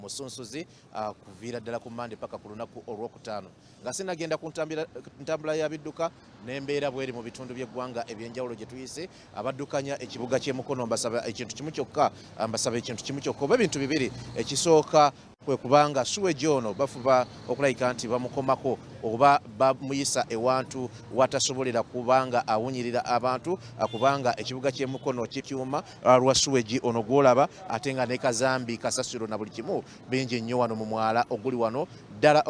Omusunsuzi kuviira ddala ku Mande paka ku lunaku olwokutaano. Nga sinagenda ku ntambula ya bidduka n'embeera bweri mu bitundu by'eggwanga ebyenjawulo gye tuyise abaddukanya ekibuga ky'e Mukono mbasaba ekintu kimu kyokka oba ebintu bibiri. Ekisooka kwe kubanga suwegi ono bafuba okulayika nti bamukomako oba bamuyisa ewantu watasobolera kubanga awunyirira abantu kubanga ekibuga ky'e Mukono kikyuma lwa suwegi ono gwolaba ate nga ne kazambi kasasiro na buli kimu bingi nnyo wano mu mwala oguli wano ddala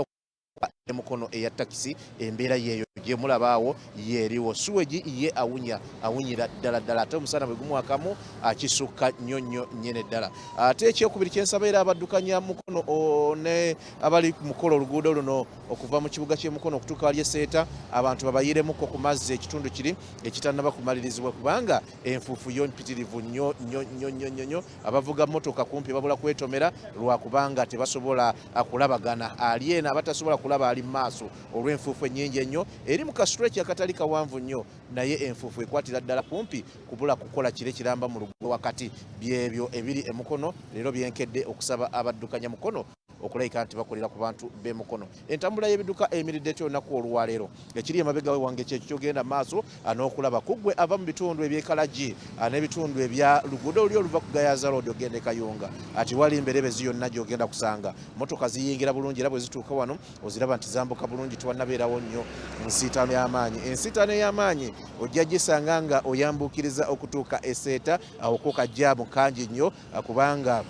Mukono eya takisi embeera yeeyo gye mulabaawo yeeriwo. Suwegi ye awunyira ddala ate omusana bwe gumwakamu akisukka nnyo nyene ddala. Ate ekyokubiri kyensaba era abaddukanya Mukono ne abali mukola oluguudo luno okuva mu kibuga ky'e Mukono okutuuka wali eseeta abantu babayiremuko ku mazzi ekitundu kiri ekitannaba kumalirizibwa kubanga enfuufu yo mpitirivu nnyo abavuga motoka kumpi babula kwetomera lwakubanga tebasobola kulabagana ali eno abatasobola kulaba ali maaso olw'enfuufu ennyingi ennyo eri mu kastretch akatali kawanvu nnyo naye enfuufu ekwatira ddala kumpi kubula kukola kire kiramba mu luguudo wakati byebyo ebiri e Mukono leero byenkedde okusaba abaddukanya Mukono okulayika nti bakolera ku bantu b'e Mukono. Entambula y'ebidduka eyimiridde etya olunaku olwaleero ekiri emabega we wange kyekyo kyogenda maaso n'okulaba kuggwe ava mu bitundu ebyekalagi n'ebitundu ebya luguudo oli oluva ku Gayaza Road ogenda e Kayunga ati wali mberebezi yonna gy'ogenda kusanga motoka ziyingira bulungi era bwe zituuka wano oziraba nti zambuka bulungi tiwannabeerawo nnyo ensiitaano y'amaanyi. Ensiitaano ey'amaanyi ojja gisanga nga oyambukiriza okutuuka eseeta awoko kajjaamu kangi nnyo kubanga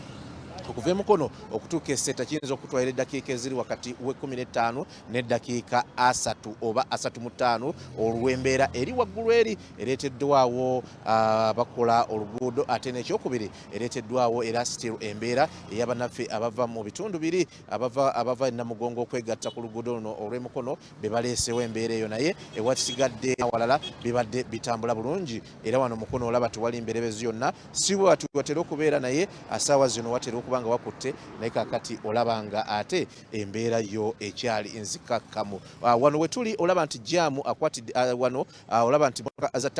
okuva e Mukono okutuuka eseeta kiyinza okutwalira eddakiika eziri wakati w'15 n'eddakiika 3 oba 35 olw'embeera eri waggulu eri ereeteddwawo bakola oluguudo ate n'ekyokubiri ereeteddwawo era still embeera ey'abannaffe abava mu bitundu biri abava e Namugongo okwegatta ku luguudo luno olw'e Mukono be baleesewo embeera eyo naye ewasigadde awalala bibadde bitambula bulungi era wano Mukono olaba tewali mberebezi yonna si watera okubeera naye asaawa zino watera okuba nga wakutte naye kakati olabanga ate embeera yo ekyali nzikakkamu. Wano we tuli olaba nti jaamu akwatidde wano olaba nti za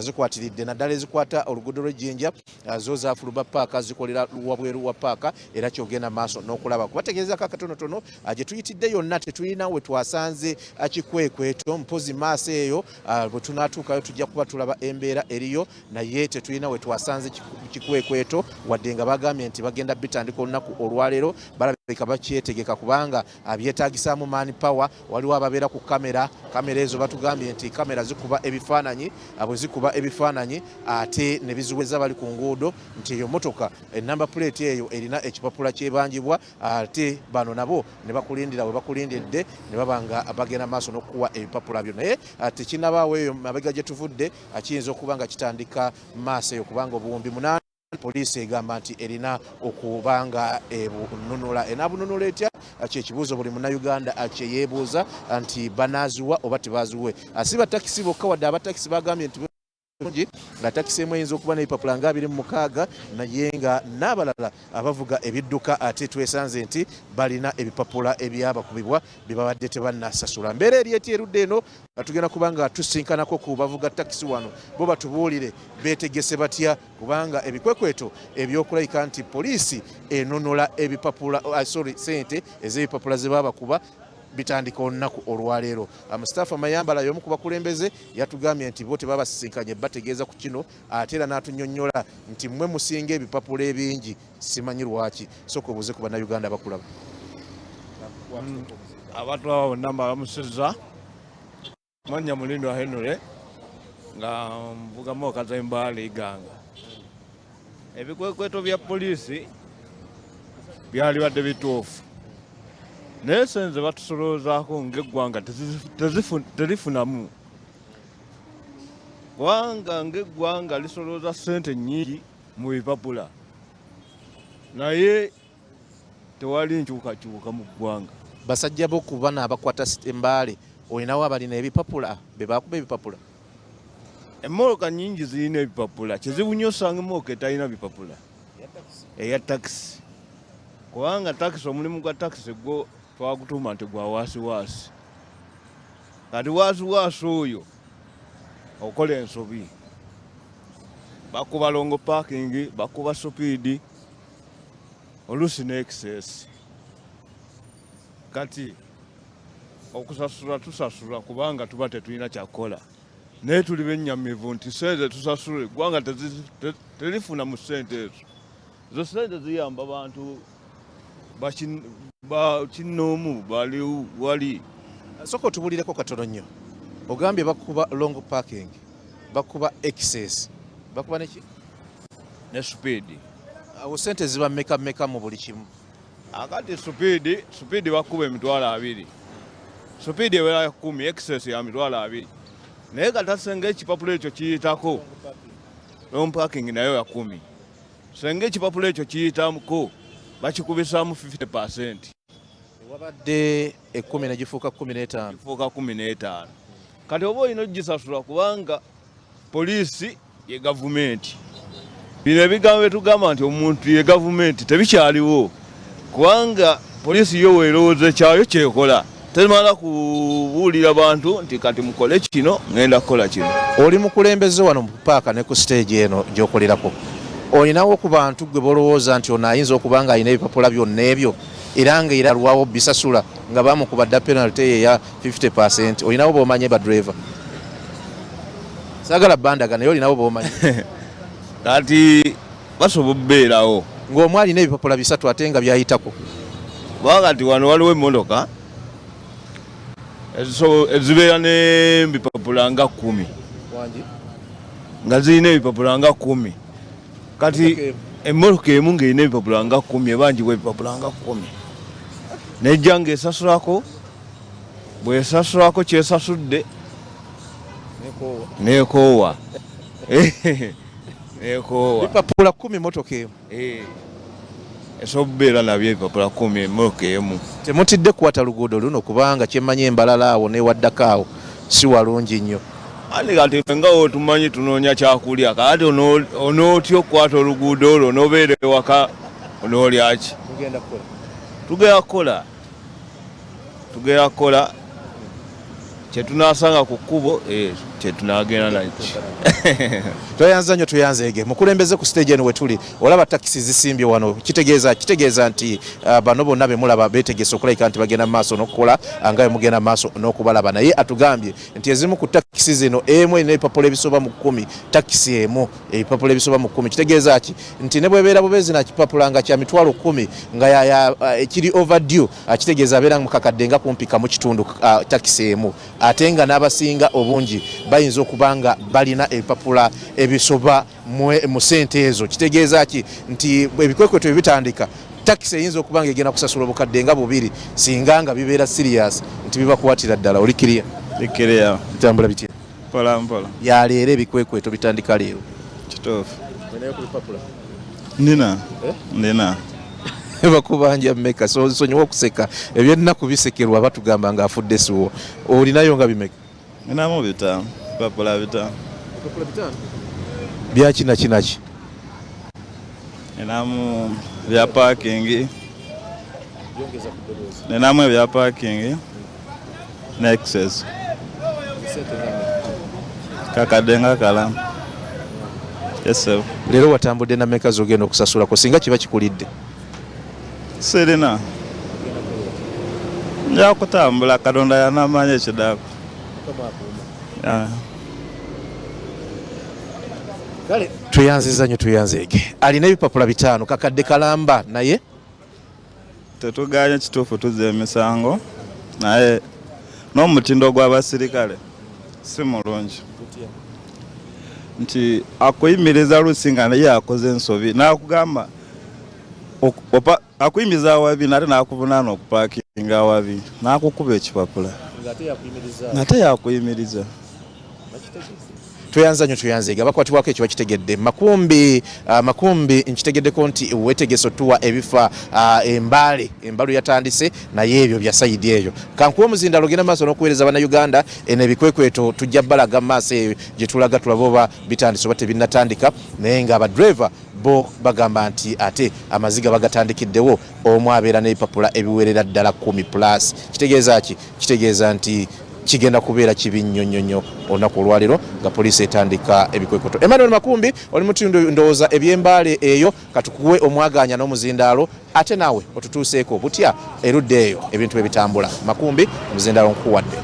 zikwatiridde naddala ezikwata oluguudo lw'Ejjinja zo zaafuluba paaka zikolera wabweru wa paaka era kyogenda maaso n'okulaba kubategeezako akatonotono gye tuyitidde yonna tetulina we twasanze kikwekweto mpozi maaso eyo bwe tunaatuukayo tujja kuba tulaba embeera eriyo naye tetulina we twasanze kikwekweto wadde nga bagambye nti bagenda bitandika olunaku olwaleero balabika bakyetegeka kubanga byetaagisaamu maani power waliwo ababeera ku kamera ezo batugambye nti kamera zikuba ebifaananyi bwe zikuba ebifaananyi ate ne biziweza bali ku nguudo nti eyo motoka enamba plate eyo erina ekipapula kyebangibwa ate bano nabo ne bakulindira we bakulindidde ne babanga bagenda maaso n'okukuwa ebipapula byo naye tekinabaawo eyo mabega gye tuvudde kiyinza okuba nga kitandika maaso eyo kubanga obuwumbi 8 poliisi egamba nti erina okubanga ebununula enaabununula etya kyekibuuzo buli munnayuganda kyeyeebuuza nti banaaziwa oba tebaziwe si batakisi bokka wadde abatakisi bagambye nti nga takisi emu eyinza okuba n'ebipapula nga 26 naye nga n'abalala abavuga ebidduka ate twesanze nti balina ebipapula ebyabakubibwa bye babadde tebannasasula. Mbeera eri eti erudde eno tugenda kuba nga tusinkanako ku bavuga takisi wano bo batubuulire beetegese batya kubanga ebikwekweto ebyokulayika nti poliisi enunula ebipapula sente ez'ebipapula ze babakuba bitandika olunaku olwaleero. Mustafa Mayambala y'omu ku bakulembeze yatugambye nti bo tebabasisinkanye bategeeza ku kino ate era n'atunnyonnyola nti mmwe musinga ebipapula ebingi simanyi lwaki sooka obuuze ku bannayuganda bakulaba. Abantu abo bonna bamusizza Mwanya Mulindo Henry nga mvugamu Kazembaale Iganga. Ebikwekweto bya poliisi byali badde bituufu naye senze batusoloozaako ng'eggwanga terifunamu kubanga ng'eggwanga lisolooza ssente nnyingi mu bipapula naye tewali nkyukakyuka mu ggwanga. Basajja b'okuba n'abakwata embaale olinawo abalina ebipapula be baakuba ebipapula. Emmoloka nnyingi zirina ebipapula kizibu nnyo osanga emmoloka etalina bipapula eya takisi kubanga takisi omulimu gwa takisi gwo twagutuuma nti gwa waasiwaasi kati waasiwaasi oyo okola ensobi bakuba longo parking bakuba supiidi oluusi ne excess. Kati okusasula tusasula kubanga tuba tetulina kyakola. Naye tuli bennyamivu nti sente tusasule eggwanga terifuna mu ssente ezo. Ezo ssente ziyamba bantu bakinnoomu wali. Soko tubulireko katono nnyo. Ogambye bakuba long parking, bakuba excess, bakuba neki? Ne speed. Awo ssente ziba mmeka mu buli kimu. Akati speed bakuba emitwalo 2. Speed ewera 10, excess ya mitwalo 2. Naye katasenga ekipapula ekyo kiyitako long parking nayo ya 10. Senga ekipapula ekyo kiyitamuko bakikubisaamu 50%. Wabadde 10 ne gifuuka 15. Gifuuka 15. Kati oba olina ogisasula kubanga poliisi ye gavumenti. Bino ebigambo byetugamba nti omuntu ye gavumenti tebikyaliwo. Kubanga poliisi yo weerowooza kyayo kyekola. Temala kubuulira bantu nti kati mukole kino ngenda kukola kino. Oli mukulembeze wano mu paaka ne ku stage eno gy'okolerako. Olinawo ku bantu gwe bolowooza nti ono ayinza okuba nga alina ebipapula byonna ebyo era nga alwawo bisasula nga bamukubadda penalty ya 50%. Olinawo b'omanyi ba driver. Saagala bandaga naye olinawo b'omanyi. Kati basobola okubeerawo. Ng'omu alina ebipapula 3 ate nga byayitako. Wakati wano waliwo emmotoka ezibeera n'ebipapula nga 10. Nga zirina ebipapula nga 10. Kati emmotoka emu ng'erina ebipapula nga 10 ebangibwa ebipapula nga 10. Nejja ng'esasulako, bw'esasulako kyesasudde neekoowa. Neekoowa. Ebipapula 10 motoka emu. Esobola okubeera nabyo ebipapula 10 emmotoka emu. Temutidde kukwata luguudo luno kubanga kyemmanyi embalala awo newaddako awo si walungi nnyo. Andi kati nga tumanyi tunoonya kyakulya kati onootya okukwata oluguudo olwo n'obeera ewaka onoolya ki? Tugenda kukola kyetunaasanga ku kkubo kyetunaagenda nakyo. Tuyanzeege mukulembeze ku stage eno wetuli olaba takisi zisimbye wano kitegeeza nti bano bonna be mulaba beetegese okulabika nti bagenda maaso n'okukola nga mugenda maaso n'okubalaba naye atugambye nti ezimu ku takisi zino emu erina ebipapula ebisoba mu 10 takisi emu ebipapula ebisoba mu 10 kitegeeza ki nti ne bwebeera bubeezi na kipapula nga kya mitwalo 10 nga ekiri overdue kitegeeza abeera mukakadde nga kumpika mu kitundu takisi emu ate nga n'abasinga obungi bayinza okuba nga balina ebipapula ebisoba mu ssente ezo kitegeeza ki nti ebikwekweto ebitandika takisi eyinza okuba nga egenda kusasula obukadde nga 2 singa nga bibeera serious nti bibakwatira ddala olikiriya bitambula bitya mpola mpola yaleero ebikwekweto bitandika leero kituufu Nina bakubanja mmeka sonyiwa okuseka ebyennaku bisekerwa batugamba nga afudde siwo olinayo nga bimeka ninamu 5 bipapula 5 byakinaki ninamu bya parking ninamu ebya parking ne excess kakadde nga kala leero watambudde na mmeka zogenda okusasulako singa kiba kikulidde sirina nja kutambula Katonda yanamanya ekidaako kale tuyanziza nnyo tuyanzeege alina ebipapula 5 kakadde kalamba naye tetuganya kituufu tuzza emisango naye n'omutindo gw'abasirikale si mulungi nti akuyimiriza luusi nga naye akoze ensobi nakugamba akuyimiriza awabi nate nakuvunaana okupaakinga awabi nakukuba ekipapula ngate yakuyimiriza tuyanza nnyo tuyanzeege abakwatibwako ekiba kitegedde makumbi nkitegeddeko nti weetegese otuwa ebifa embalu yatandise naye ebyo bya sayidi eyo kankuwa omuzindalo ogenda maaso n'okuweereza bannayuganda eno ebikwekweto tujja balaga maaso eyo gye tulaga tulaba oba bitandise oba tebinnatandika naye nga abadriver bo bagamba nti ate amaziga bagatandikiddewo omu abeera n'ebipapula ebiwerera ddala 10+. Kitegeeza ki? Kitegeeza nti kigenda kubeera kibi nnyo olunaku olwaliro nga poliisi etandika ebikwekoto. Emmanuel Makumbi oli mutundu ndowooza ebyembaale eyo katukuwe omwaganya n'omuzindaalo ate naawe otutuuseeko butya erudde eyo ebintu bwe bitambula. Makumbi omuzindaalo nkuwadde.